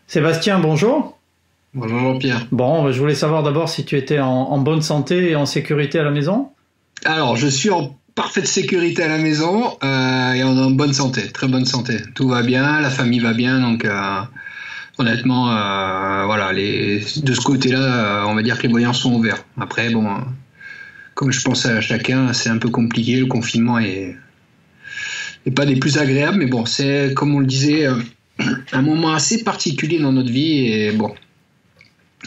Sébastien, bonjour. Bonjour Jean-Pierre. Bon, je voulais savoir d'abord si tu étais en bonne santé et en sécurité à la maison. Alors, je suis en parfaite sécurité à la maison et on est en bonne santé, très bonne santé. Tout va bien, la famille va bien, donc honnêtement, voilà, de ce côté-là, on va dire que les voyants sont ouverts. Après, bon, comme je pense à chacun, c'est un peu compliqué, le confinement est pas des plus agréables, mais bon, c'est, comme on le disait, un moment assez particulier dans notre vie et bon.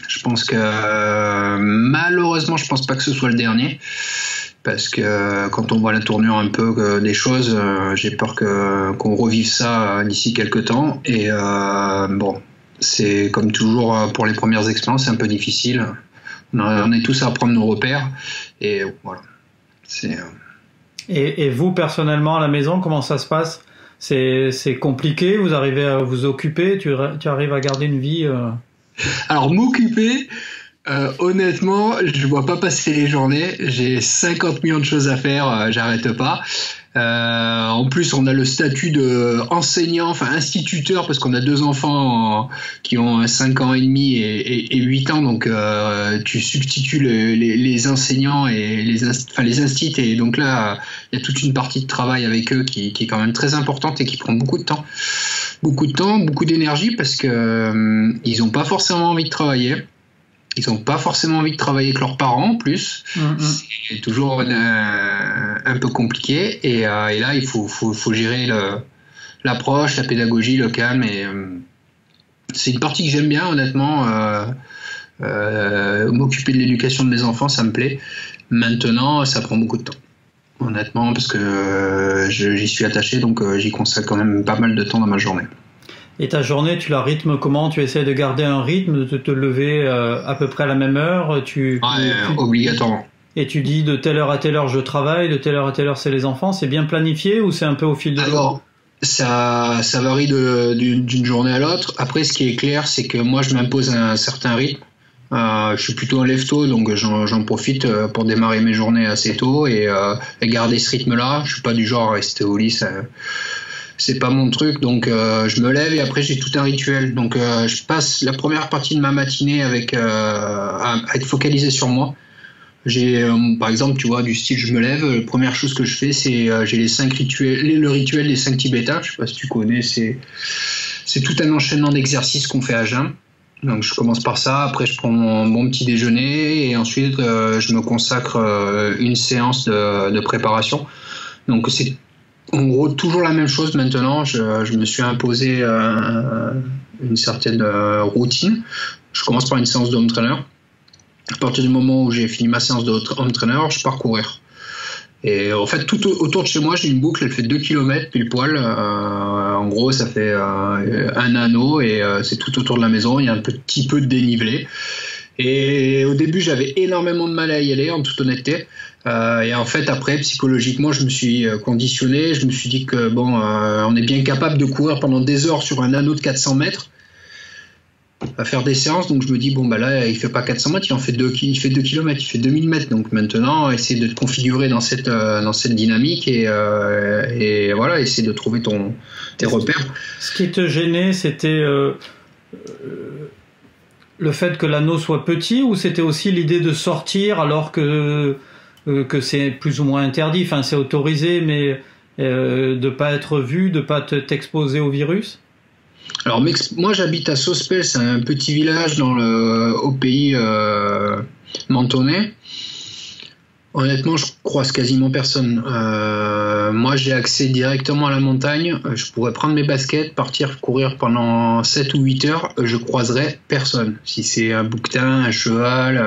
Je pense que malheureusement, je pense pas que ce soit le dernier, parce que quand on voit la tournure un peu des choses, j'ai peur qu'on revive ça d'ici quelques temps. Et bon, c'est comme toujours pour les premières expériences, c'est un peu difficile. On est tous à prendre nos repères, et voilà. C'est Et vous, personnellement, à la maison, comment ça se passe? C'est compliqué, vous arrivez à vous occuper, tu arrives à garder une vie Alors m'occuper, honnêtement, je vois pas passer les journées. J'ai 50 millions de choses à faire, j'arrête pas. En plus, on a le statut de enseignant, enfin instituteur, parce qu'on a deux enfants qui ont 5 ans et demi et 8 ans, donc tu substitues les enseignants et les instituts, et donc là, il y a toute une partie de travail avec eux qui est quand même très importante et qui prend beaucoup de temps. Beaucoup de temps, beaucoup d'énergie, parce que ils n'ont pas forcément envie de travailler. Ils n'ont pas forcément envie de travailler avec leurs parents en plus. C'est toujours un peu compliqué. Et là, il faut gérer l'approche, la pédagogie, le calme. Et c'est une partie que j'aime bien, honnêtement. M'occuper de l'éducation de mes enfants, ça me plaît. Maintenant, ça prend beaucoup de temps. Honnêtement, parce que j'y suis attaché, donc j'y consacre quand même pas mal de temps dans ma journée. et ta journée, tu la rythmes comment? Tu essaies de garder un rythme, de te lever à peu près à la même heure, Obligatoirement. et tu dis de telle heure à telle heure je travaille, de telle heure à telle heure c'est les enfants. C'est bien planifié ou c'est un peu au fil de l'eau? Alors, ça varie d'une journée à l'autre. Après, ce qui est clair, c'est que moi, je m'impose un certain rythme. Je suis plutôt un lève-tôt, donc j'en profite pour démarrer mes journées assez tôt et garder ce rythme-là. Je suis pas du genre à rester au lit, c'est pas mon truc, donc je me lève et après j'ai tout un rituel. Donc je passe la première partie de ma matinée à être focalisé sur moi. J'ai par exemple, tu vois, du style je me lève, la première chose que je fais, c'est j'ai les 5 rituels, le rituel des 5 Tibétains. Je sais pas si tu connais, c'est tout un enchaînement d'exercices qu'on fait à jeun. Donc je commence par ça, après je prends mon petit déjeuner et ensuite je me consacre une séance de préparation. Donc c'est en gros toujours la même chose maintenant. Je me suis imposé une certaine routine. Je commence par une séance de home trainer. À partir du moment où j'ai fini ma séance de home trainer, je pars courir. Et en fait, tout autour de chez moi, j'ai une boucle, elle fait 2 km pile poil. En gros, ça fait un anneau et c'est tout autour de la maison. Il y a un petit peu de dénivelé. Et au début, j'avais énormément de mal à y aller, en toute honnêteté. Et en fait, après, psychologiquement, je me suis conditionné. Je me suis dit que bon, on est bien capable de courir pendant des heures sur un anneau de 400 mètres. À faire des séances, donc je me dis bon bah là il fait pas 400 mètres, il fait 2 km, il fait 2000 mètres, donc maintenant essayer de te configurer dans cette dynamique et voilà, essayer de trouver tes repères. Ce qui te gênait, c'était le fait que l'anneau soit petit, ou c'était aussi l'idée de sortir alors que c'est plus ou moins interdit, enfin c'est autorisé, mais de pas être vu, de pas t'exposer au virus? Alors moi j'habite à Sospel, c'est un petit village au pays mentonais. Honnêtement, je croise quasiment personne. Moi, j'ai accès directement à la montagne. Je pourrais prendre mes baskets, partir courir pendant 7 ou 8 heures. Je croiserai personne. Si c'est un bouquetin, un cheval,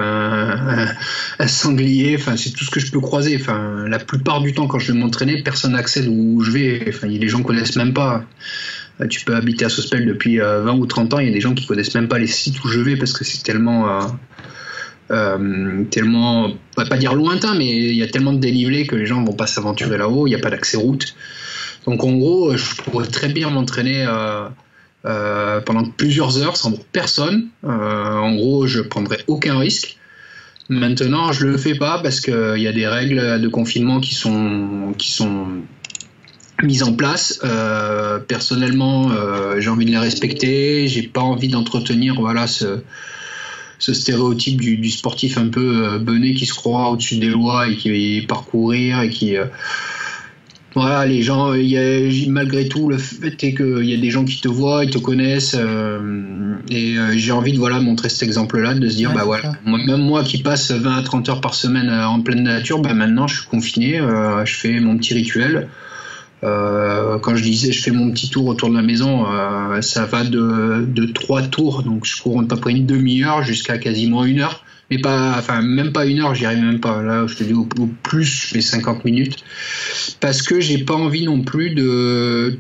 un sanglier, enfin, c'est tout ce que je peux croiser. Enfin, la plupart du temps, quand je vais m'entraîner, personne n'accède où je vais. Enfin, les gens connaissent même pas. Tu peux habiter à Sospel depuis 20 ou 30 ans. Il y a des gens qui connaissent même pas les sites où je vais parce que c'est tellement... tellement, on va pas dire lointain, mais il y a tellement de dénivelé que les gens vont pas s'aventurer là-haut, il n'y a pas d'accès route. Donc en gros, je pourrais très bien m'entraîner pendant plusieurs heures sans voir personne. En gros, je prendrais aucun risque. Maintenant, je le fais pas parce qu'il y a des règles de confinement qui sont mises en place. Personnellement, j'ai envie de les respecter. J'ai pas envie d'entretenir ce stéréotype du sportif un peu bené qui se croit au-dessus des lois et qui va parcourir et qui voilà, les gens, malgré tout, le fait est qu'il y a des gens qui te voient, ils te connaissent, et j'ai envie de montrer cet exemple-là, de se dire, même moi qui passe 20 à 30 heures par semaine en pleine nature, maintenant je suis confiné, je fais mon petit rituel. Quand je disais je fais mon petit tour autour de la maison, ça va de 3 tours, donc je cours à peu près une demi-heure jusqu'à quasiment 1 heure. Mais même pas 1 heure, j'y arrive même pas. Là, je te dis au plus, je fais 50 minutes. Parce que j'ai pas envie non plus de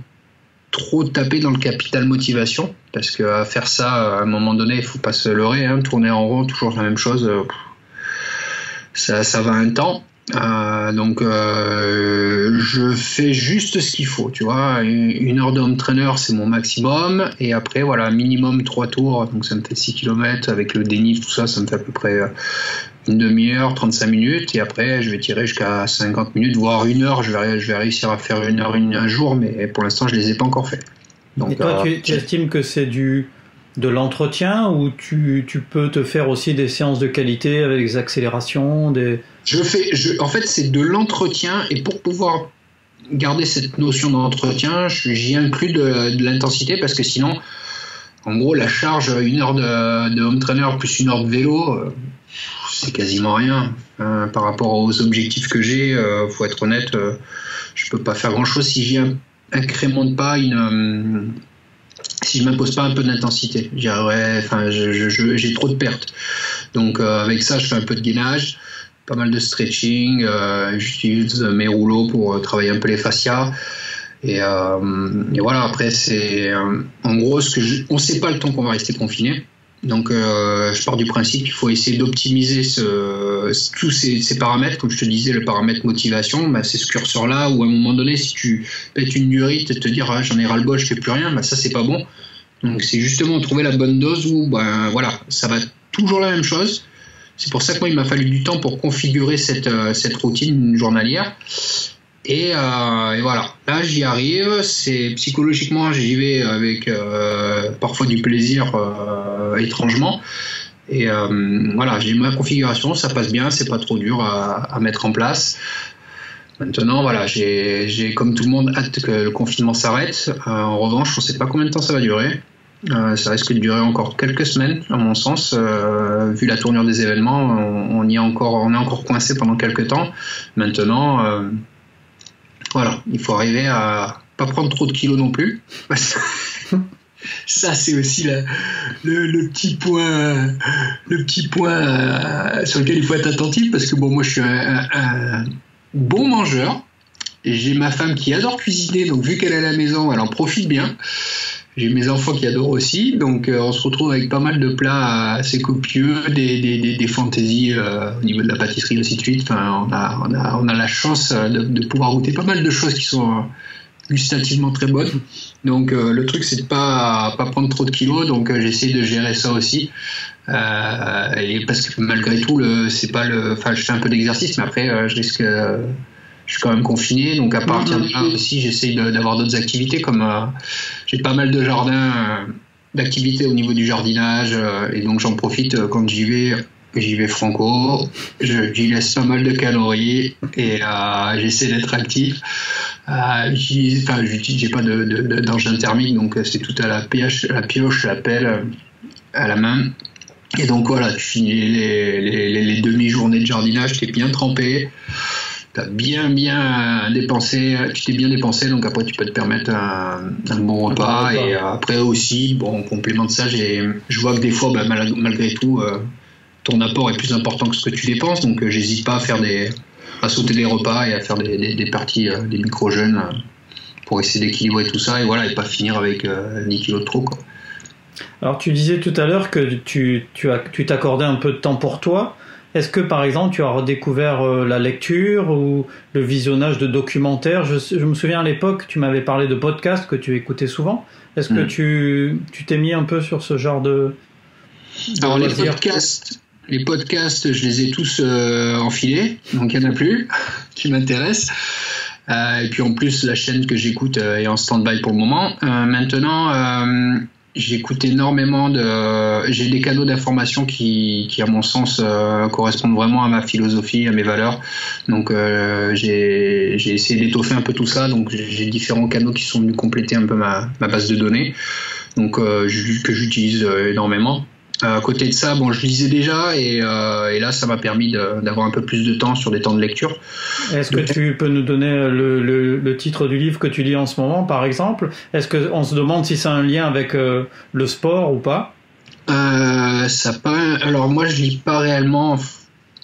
trop taper dans le capital motivation. Parce qu'à faire ça, à un moment donné, il faut pas se leurrer, tourner en rond, toujours la même chose. Ça va un temps. Donc je fais juste ce qu'il faut, tu vois. 1 heure de home trainer, c'est mon maximum, et après minimum 3 tours, donc ça me fait 6 km avec le dénivelé, tout ça, ça me fait à peu près une demi-heure, 35 minutes, et après je vais tirer jusqu'à 50 minutes, voire 1 heure. Je vais réussir à faire 1 heure un jour, mais pour l'instant je les ai pas encore fait. Donc, et toi tu estimes que c'est de l'entretien, ou tu peux te faire aussi des séances de qualité avec des accélérations, en fait, c'est de l'entretien, et pour pouvoir garder cette notion d'entretien, j'y inclus de l'intensité, parce que sinon, en gros, la charge, 1 heure de home trainer plus 1 heure de vélo, c'est quasiment rien par rapport aux objectifs que j'ai. Faut être honnête, je peux pas faire grand-chose si j'y incrémente pas si je m'impose pas un peu d'intensité. J'ai trop de pertes. Donc avec ça, je fais un peu de gainage, pas mal de stretching, j'utilise mes rouleaux pour travailler un peu les fascias. Et voilà, après, c'est en gros, on ne sait pas le temps qu'on va rester confiné. Donc, je pars du principe qu'il faut essayer d'optimiser tous ces paramètres. Comme je te disais, le paramètre motivation, c'est ce curseur-là où, à un moment donné, si tu pètes une durite et te dire j'en ai ras-le-bol, je fais plus rien, ça, c'est pas bon. Donc, c'est justement trouver la bonne dose où, ça va toujours la même chose. C'est pour ça que moi, il m'a fallu du temps pour configurer cette routine journalière. Et voilà, là j'y arrive, psychologiquement j'y vais avec parfois du plaisir étrangement, et voilà, j'ai ma configuration, ça passe bien, c'est pas trop dur à mettre en place. Maintenant voilà, j'ai comme tout le monde hâte que le confinement s'arrête. En revanche, on sait pas combien de temps ça va durer. Ça risque de durer encore quelques semaines, à mon sens, vu la tournure des événements. On est encore coincé pendant quelques temps. Maintenant, voilà, il faut arriver à pas prendre trop de kilos non plus. Ça, c'est aussi le petit point sur lequel il faut être attentif, parce que moi je suis un bon mangeur. Et j'ai ma femme qui adore cuisiner, donc vu qu'elle est à la maison, elle en profite bien. J'ai mes enfants qui adorent aussi, donc on se retrouve avec pas mal de plats assez copieux, des fantaisies au niveau de la pâtisserie, ainsi de suite. Enfin, on a la chance de pouvoir goûter pas mal de choses qui sont gustativement très bonnes. Donc le truc, c'est de pas prendre trop de kilos, donc j'essaie de gérer ça aussi. Et parce que malgré tout, je fais un peu d'exercice, mais après je suis quand même confiné, donc à partir de là aussi, j'essaye d'avoir d'autres activités, comme j'ai pas mal de jardins, d'activités au niveau du jardinage, et donc j'en profite quand j'y vais franco, j'y laisse pas mal de calories, et j'essaie d'être actif. J'ai pas d'engin thermique, donc c'est tout à la pioche, la pelle, à la main. Et donc voilà, tu finis les demi-journées de jardinage, t'es bien trempé. T'as bien dépensé, tu t'es bien dépensé, donc après tu peux te permettre un bon repas. Et après aussi, en complément de ça, je vois que des fois, malgré tout, ton apport est plus important que ce que tu dépenses, donc j'hésite pas à sauter des repas et à faire des parties, des micro-jeûnes pour essayer d'équilibrer tout ça, et voilà, et pas finir avec 10 kilos de trop, quoi. Alors tu disais tout à l'heure que tu t'accordais un peu de temps pour toi. Est-ce que, par exemple, tu as redécouvert la lecture ou le visionnage de documentaires ? Je me souviens à l'époque, tu m'avais parlé de podcasts que tu écoutais souvent. Est-ce que tu t'es mis un peu sur ce genre de Alors les podcasts, je les ai tous enfilés, donc il n'y en a plus qui m'intéressent. Et puis en plus, la chaîne que j'écoute est en stand-by pour le moment. Maintenant, j'écoute énormément j'ai des canaux d'information qui à mon sens correspondent vraiment à ma philosophie, à mes valeurs. Donc j'ai essayé d'étoffer un peu tout ça. Donc j'ai différents canaux qui sont venus compléter un peu ma base de données. Donc que j'utilise énormément. À côté de ça, bon, je lisais déjà et là, ça m'a permis d'avoir un peu plus de temps sur des temps de lecture. Est-ce que tu peux nous donner le titre du livre que tu lis en ce moment, par exemple? Est-ce qu'on se demande si ça a un lien avec le sport ou pas? Alors moi, je lis pas réellement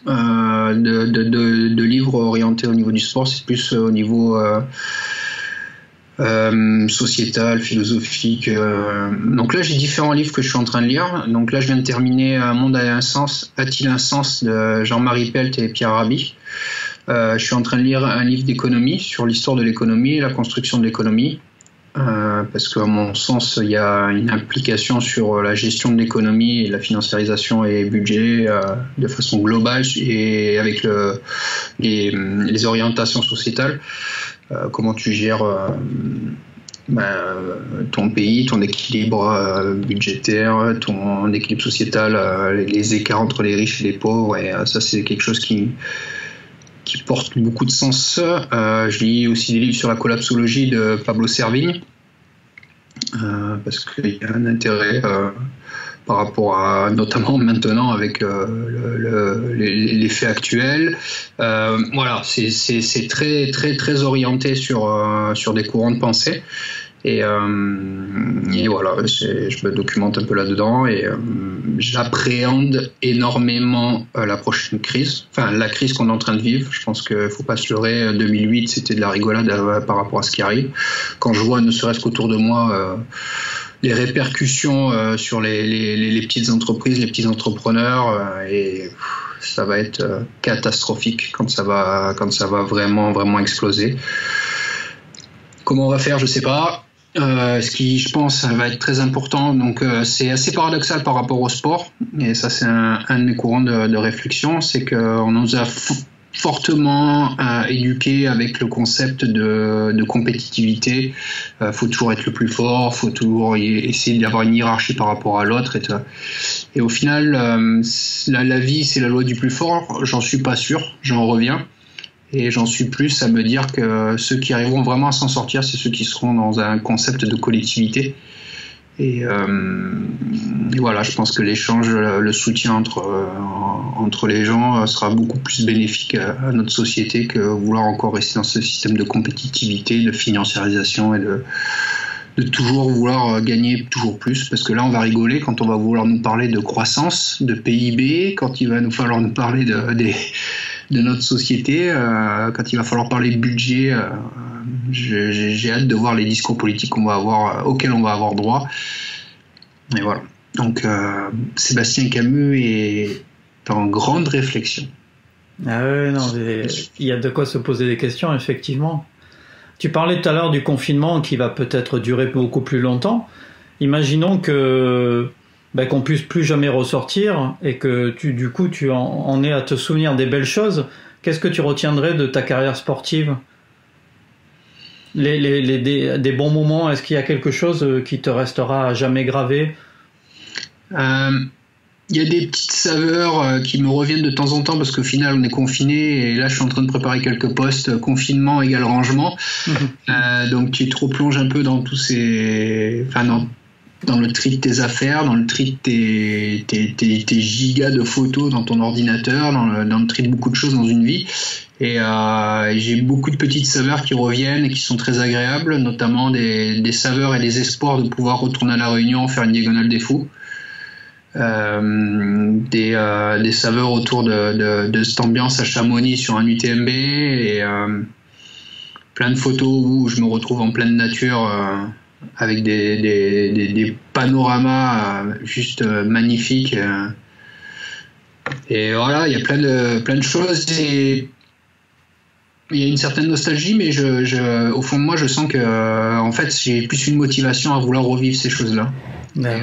de livres orientés au niveau du sport. C'est plus au niveau sociétal, philosophique. Donc là, j'ai différents livres que je suis en train de lire. Donc là, je viens de terminer Un monde a-t-il un sens de Jean-Marie Pelt et Pierre Rabhi. Je suis en train de lire un livre d'économie sur l'histoire de l'économie et la construction de l'économie. Parce qu'à mon sens, il y a une implication sur la gestion de l'économie et la financiarisation et budget de façon globale et avec les orientations sociétales. Comment tu gères ton pays, ton équilibre budgétaire, ton équilibre sociétal, les écarts entre les riches et les pauvres, et ça c'est quelque chose qui porte beaucoup de sens. Je lis aussi des livres sur la collapsologie de Pablo Servigne, parce qu'il y a un intérêt par rapport à, notamment maintenant avec les faits actuels. Voilà, c'est très très très orienté sur des courants de pensée. Et voilà, je me documente un peu là-dedans et j'appréhende énormément la prochaine crise, enfin la crise qu'on est en train de vivre. Je pense qu'il ne faut pas se leurrer, 2008 c'était de la rigolade par rapport à ce qui arrive. Quand je vois ne serait-ce qu'autour de moi les répercussions sur les petites entreprises, les petits entrepreneurs, et ça va être catastrophique quand ça va vraiment vraiment exploser. Comment on va faire, je sais pas. Ce qui, je pense, va être très important. Donc, c'est assez paradoxal par rapport au sport. Et ça, c'est un de mes courants de réflexion. C'est qu'on nous a fortement éduqués avec le concept de compétitivité. Faut toujours être le plus fort. Faut toujours essayer d'avoir une hiérarchie par rapport à l'autre. Et au final, la vie, c'est la loi du plus fort. J'en suis pas sûr. J'en reviens. Et j'en suis plus à me dire que ceux qui arriveront vraiment à s'en sortir, c'est ceux qui seront dans un concept de collectivité. Et voilà, je pense que l'échange, le soutien entre les gens sera beaucoup plus bénéfique à notre société que vouloir encore rester dans ce système de compétitivité, de financiarisation et de toujours vouloir gagner toujours plus. Parce que là, on va rigoler quand on va vouloir nous parler de croissance, de PIB, quand il va nous falloir nous parler de notre société, quand il va falloir parler budget, j'ai hâte de voir les discours politiques auxquels on va avoir droit. Et voilà. Donc Sébastien Camus est en grande réflexion. Ah ouais, non, il y a de quoi se poser des questions, effectivement. Tu parlais tout à l'heure du confinement qui va peut-être durer beaucoup plus longtemps. Imaginons qu'on puisse plus jamais ressortir et que du coup tu en es à te souvenir des belles choses. Qu'est-ce que tu retiendrais de ta carrière sportive? Des bons moments, est-ce qu'il y a quelque chose qui te restera à jamais gravé? Il y a des petites saveurs qui me reviennent de temps en temps parce qu'au final on est confiné et là je suis en train de préparer quelques posts. Confinement égale rangement. Donc tu te replonges un peu dans tous ces... dans le tri de tes affaires, dans le tri de tes gigas de photos dans ton ordinateur, dans le tri de beaucoup de choses dans une vie. Et j'ai beaucoup de petites saveurs qui reviennent et qui sont très agréables, notamment des saveurs et des espoirs de pouvoir retourner à La Réunion, faire une diagonale des fous. Des saveurs autour de cette ambiance à Chamonix sur un UTMB et plein de photos où je me retrouve en pleine nature avec des panoramas juste magnifiques. Et voilà, il y a plein de choses et il y a une certaine nostalgie, mais au fond de moi, je sens que en fait, j'ai plus une motivation à vouloir revivre ces choses-là. Et,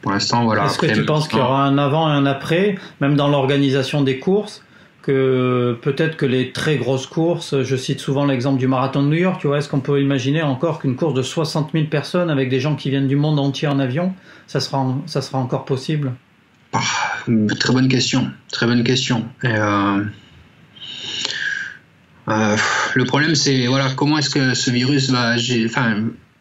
pour l'instant, voilà. Est-ce que tu penses qu'il y aura un avant et un après, même dans l'organisation des courses? que peut-être que les très grosses courses, je cite souvent l'exemple du marathon de New York, tu vois, est-ce qu'on peut imaginer encore qu'une course de 60 000 personnes avec des gens qui viennent du monde entier en avion, ça sera encore possible? Très bonne question, très bonne question. Le problème, c'est voilà, comment est-ce que ce virus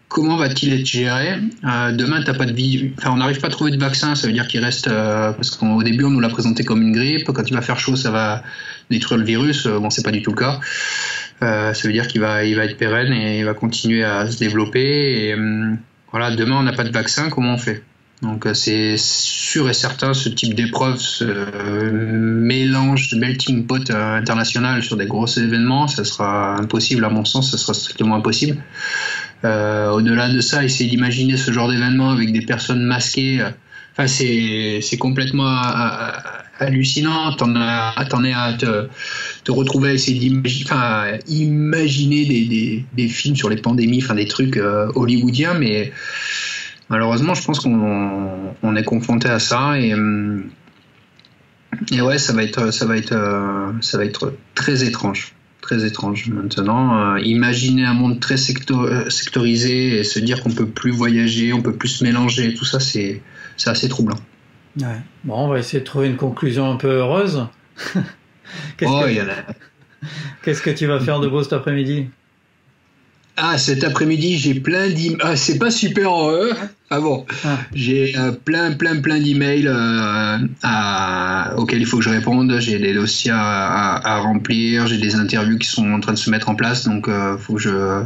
comment va-t-il être géré? Demain, t'as pas de vie. Enfin, on n'arrive pas à trouver de vaccin, ça veut dire qu'il reste. Parce qu'au début, on nous l'a présenté comme une grippe. Quand il va faire chaud, ça va détruire le virus. Bon, c'est pas du tout le cas. Ça veut dire qu'il va être pérenne et il va continuer à se développer. Et voilà, demain, on n'a pas de vaccin. Comment on fait? Donc, c'est sûr et certain, ce type d'épreuve, ce mélange, ce melting pot international sur des gros événements, ça sera impossible. À mon sens, ça sera strictement impossible. Au-delà de ça, essayer d'imaginer ce genre d'événement avec des personnes masquées, c'est complètement hallucinant. T'en es à te retrouver à essayer imaginer des films sur les pandémies, des trucs hollywoodiens, mais malheureusement, je pense qu'on est confronté à ça et ouais, ça va être très étrange. Très étrange. Maintenant, imaginer un monde très sectorisé et se dire qu'on peut plus voyager, on peut plus se mélanger, tout ça, c'est assez troublant. Ouais. Bon, on va essayer de trouver une conclusion un peu heureuse. Qu'est-ce que tu vas faire de beau cet après-midi? Cet après-midi, j'ai plein d'emails. C'est pas super heureux. J'ai plein d'emails auxquels il faut que je réponde. J'ai des dossiers à remplir. J'ai des interviews qui sont en train de se mettre en place. Donc, faut que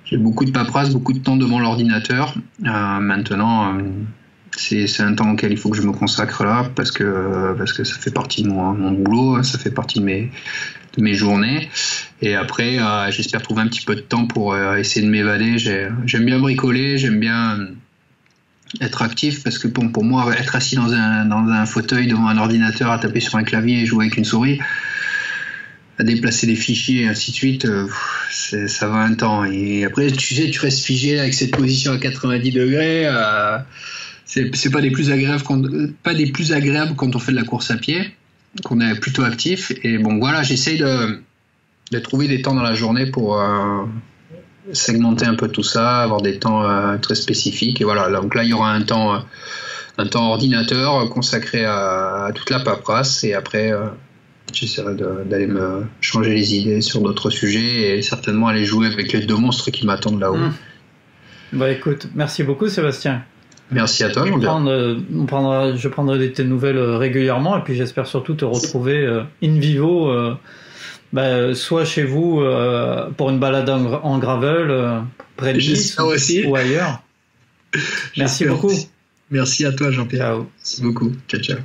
j'ai beaucoup de paperasse, beaucoup de temps devant l'ordinateur. Maintenant, c'est un temps auquel il faut que je me consacre là parce que ça fait partie de mon boulot. Ça fait partie de mes journées. Et après, j'espère trouver un petit peu de temps pour essayer de m'évader. J'aime bien bricoler, j'aime bien être actif parce que pour moi, être assis dans un fauteuil devant un ordinateur, à taper sur un clavier et jouer avec une souris, à déplacer des fichiers et ainsi de suite, ça va un temps. Et après, tu sais, tu restes figé avec cette position à 90 degrés. C'est pas des plus agréables quand on fait de la course à pied, qu'on est plutôt actif. Et bon, voilà, j'essaye de trouver des temps dans la journée pour segmenter un peu tout ça, avoir des temps très spécifiques. Et voilà, donc là, il y aura un temps ordinateur consacré à toute la paperasse. Et après, j'essaierai d'aller me changer les idées sur d'autres sujets et certainement aller jouer avec les deux monstres qui m'attendent là-haut. Bah écoute, merci beaucoup Sébastien. Merci à toi. Je prendrai de tes nouvelles régulièrement et puis j'espère surtout te retrouver in vivo, soit chez vous pour une balade en gravel près de Nice ou ailleurs. Merci beaucoup. Merci à toi Jean-Pierre. Ciao. Merci beaucoup. Ciao.